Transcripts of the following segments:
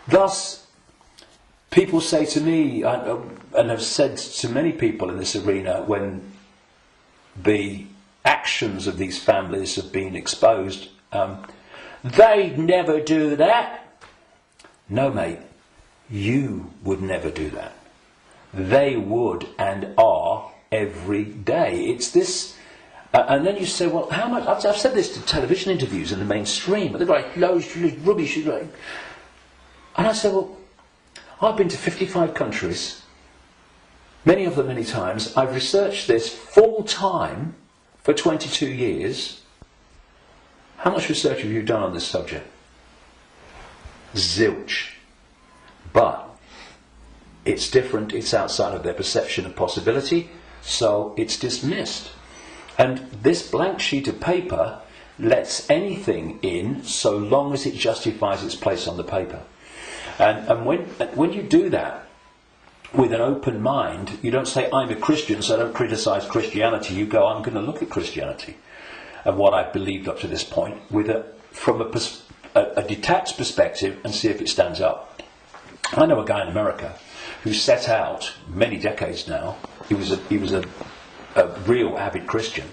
Thus, people say to me, and have said to many people in this arena, when the actions of these families have been exposed, they'd never do that. No, mate, you would never do that. They would and are every day. It's this, and then you say, well, how much? I've said this to television interviews in the mainstream, but they're like, loads of rubbish. And I say, well, I've been to 55 countries, many of them many times. I've researched this full time for 22 years. How much research have you done on this subject? Zilch. But it's different, it's outside of their perception of possibility, so it's dismissed. And this blank sheet of paper lets anything in so long as it justifies its place on the paper. And when you do that with an open mind, you don't say, I'm a Christian, so I don't criticise Christianity. You go, I'm going to look at Christianity and what I've believed up to this point from a detached perspective and see if it stands up. I know a guy in America who set out many decades now. He was a real avid Christian,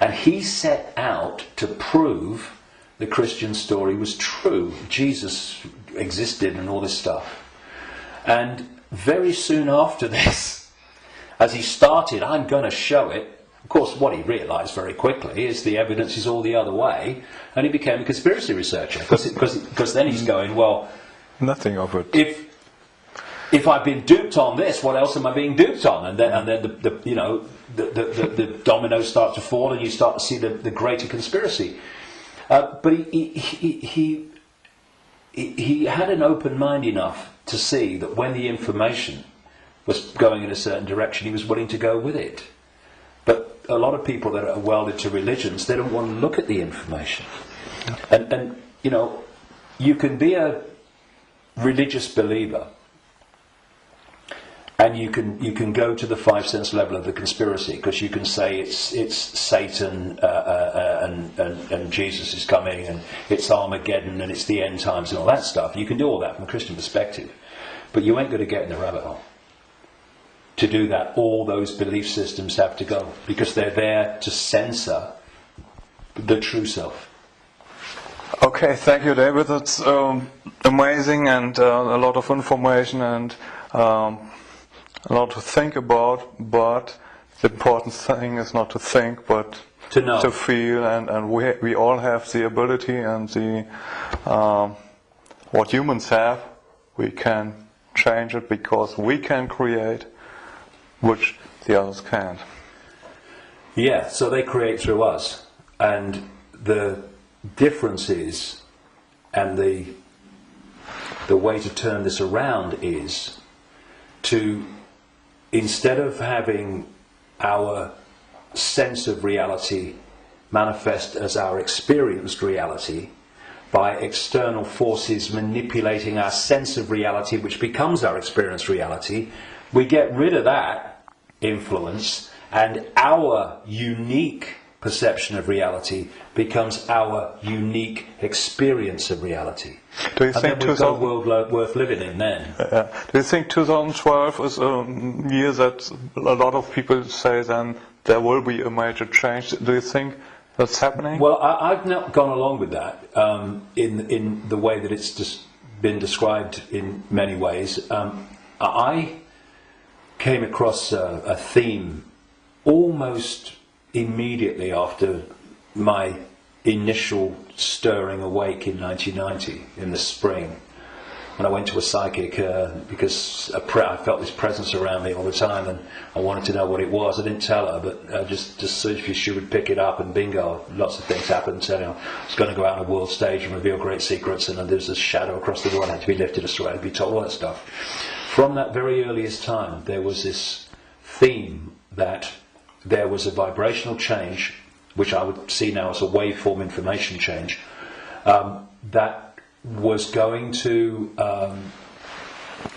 and he set out to prove the Christian story was true. Jesus existed and all this stuff. And very soon after this, as he started, I'm going to show it. Of course, what he realised very quickly is the evidence is all the other way, and he became a conspiracy researcher because then he's going, well, nothing of it. If I've been duped on this, what else am I being duped on? And then the dominoes start to fall, and you start to see the greater conspiracy. But he had an open mind enough to see that when the information was going in a certain direction, he was willing to go with it. But a lot of people that are welded to religions, they don't want to look at the information. And you can be a religious believer, and you can go to the 5 sense level of the conspiracy, because you can say it's Satan and Jesus is coming, and it's Armageddon, and it's the end times and all that stuff. You can do all that from a Christian perspective, but you ain't going to get in the rabbit hole. To do that, all those belief systems have to go, because they're there to censor the true self. Okay, thank you, David. That's amazing, and a lot of information, and a lot to think about. But the important thing is not to think, but to know, to feel, and we all have the ability and the what humans have. We can change it because we can create, which the others can't. Yeah, so they create through us, and the difference is, and the way to turn this around is to, instead of having our sense of reality manifest as our experienced reality by external forces manipulating our sense of reality, which becomes our experienced reality, we get rid of that influence, and our unique perception of reality becomes our unique experience of reality. Do you think we've got a world worth living in then? Do you think 2012 is a year that a lot of people say then there will be a major change? Do you think that's happening? Well, I've not gone along with that in the way that it's just been described in many ways. I came across a theme almost immediately after my initial stirring awake in 1990 in the spring, when I went to a psychic because I felt this presence around me all the time, and I wanted to know what it was. I didn't tell her, but just so she would pick it up, and bingo, lots of things happened. So, I was going to go out on a world stage and reveal great secrets, and there was a shadow across the world had to be lifted astray, to be told all that stuff. From that very earliest time, there was this theme that there was a vibrational change, which I would see now as a waveform information change, that was going to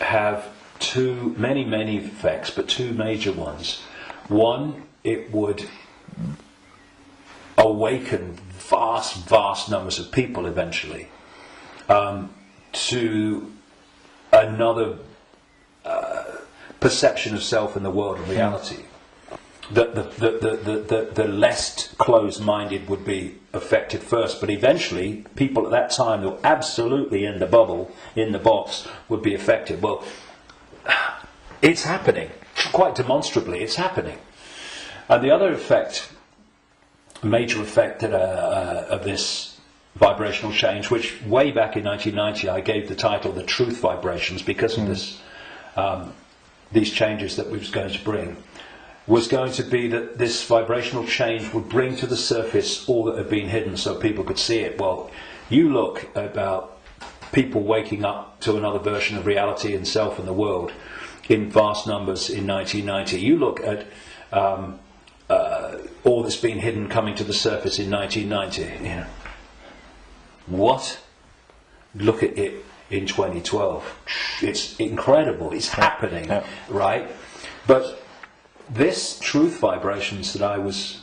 have many effects, but two major ones. One, it would awaken vast numbers of people eventually to another perception of self in the world and reality. The less closed-minded would be affected first, but eventually people at that time who were absolutely in the bubble, in the box, would be affected. Well, it's happening, quite demonstrably, it's happening. And the other effect, major effect of this vibrational change, which way back in 1990 I gave the title The Truth Vibrations because of this, these changes that we was going to bring, was going to be that this vibrational change would bring to the surface all that had been hidden so people could see it. Well, you look about people waking up to another version of reality and self and the world in vast numbers in 1990. You look at all that's been hidden coming to the surface in 1990. You know, what? Look at it in 2012. It's incredible. It's happening, right? But this truth vibrations that I was,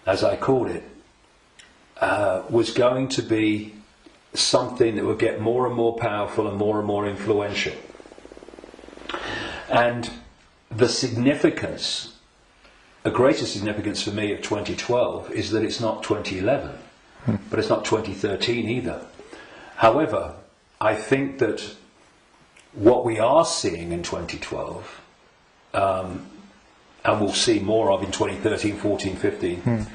as I called it, was going to be something that would get more and more powerful and more influential. And the significance, a greater significance for me of 2012 is that it's not 2011, but it's not 2013 either. However, I think that what we are seeing in 2012, and we'll see more of in 2013, 14, 15,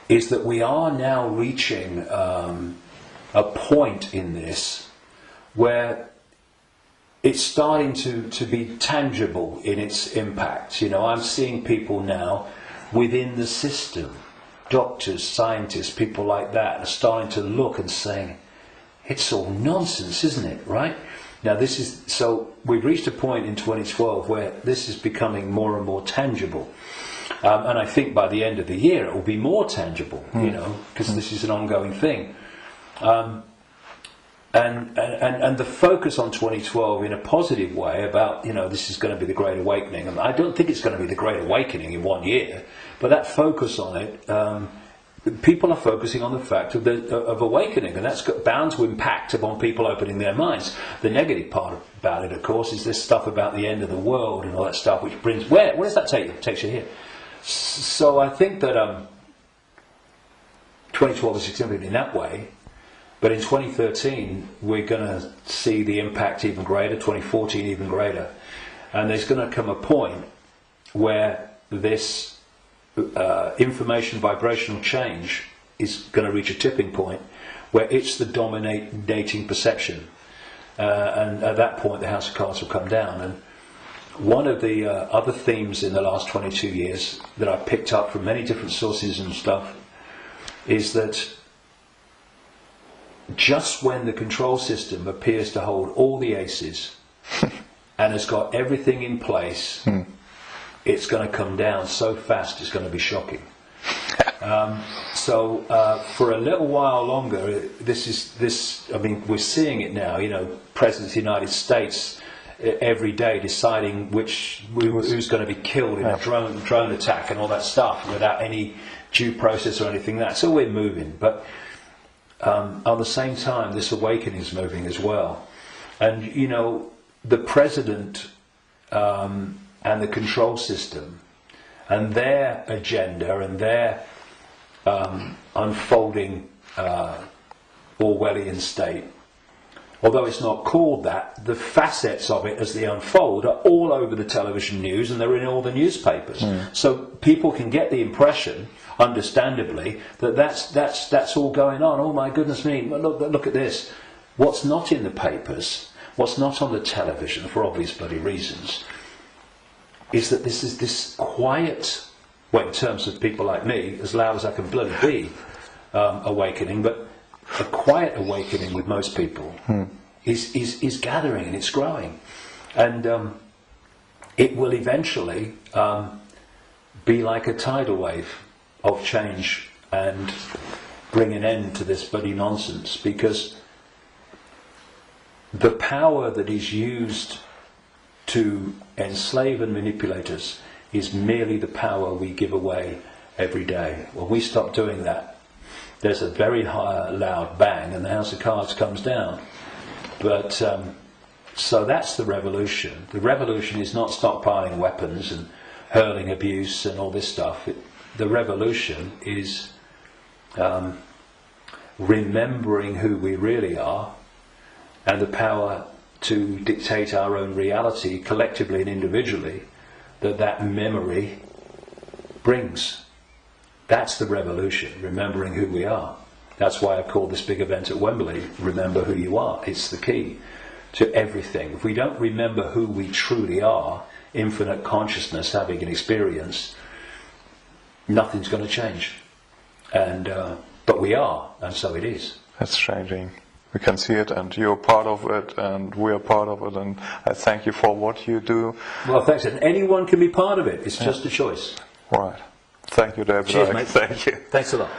is that we are now reaching a point in this where it's starting to be tangible in its impact. You know, I'm seeing people now within the system, doctors, scientists, people like that, are starting to look and saying, it's all nonsense, isn't it, right? Now this is, so we've reached a point in 2012 where this is becoming more and more tangible. And I think by the end of the year it will be more tangible, you know, because this is an ongoing thing. And the focus on 2012 in a positive way about, you know, this is going to be the Great Awakening. And I don't think it's going to be the Great Awakening in 1 year, but that focus on it, people are focusing on the fact of awakening, and that's bound to impact upon people opening their minds. The negative part about it, of course, is this stuff about the end of the world and all that stuff, which brings, where does that take you? It takes you here. So I think that 2012 is significant in that way, but in 2013 we're going to see the impact even greater, 2014 even greater, and there's going to come a point where this information vibrational change is going to reach a tipping point where it's the dominating perception, and at that point the house of cards will come down. And one of the other themes in the last 22 years that I picked up from many different sources and stuff is that just when the control system appears to hold all the aces and has got everything in place, it's going to come down so fast it's going to be shocking. So for a little while longer, I mean, we're seeing it now, you know, President of the United States every day deciding who's going to be killed in a drone attack and all that stuff without any due process or anything like that. So we're moving, but at the same time this awakening is moving as well. And you know, the President and the control system and their agenda and their unfolding Orwellian state, although it's not called that, the facets of it as they unfold are all over the television news and they're in all the newspapers. So people can get the impression, understandably, that that's all going on. Oh my goodness me, look at this. What's not in the papers, what's not on the television, for obvious bloody reasons, is that this is this quiet, well, in terms of people like me, as loud as I can bloody be, awakening, but a quiet awakening with most people is gathering and it's growing. And it will eventually be like a tidal wave of change and bring an end to this bloody nonsense, because the power that is used to enslave and manipulate us is merely the power we give away every day. When we stop doing that, there's a very loud bang and the house of cards comes down. But So that's the revolution. The revolution is not stockpiling weapons and hurling abuse and all this stuff. The revolution is remembering who we really are and the power to dictate our own reality collectively and individually that memory brings. That's the revolution, remembering who we are. That's why I've called this big event at Wembley, Remember Who You Are. It's the key to everything. If we don't remember who we truly are, infinite consciousness having an experience, nothing's going to change. But we are, and so it is. It's changing. We can see it, and you're part of it, and we are part of it, and I thank you for what you do. Well, thanks. And anyone can be part of it. It's just a choice. Right. Thank you, David. Cheers, mate. Thank you. Thanks a lot.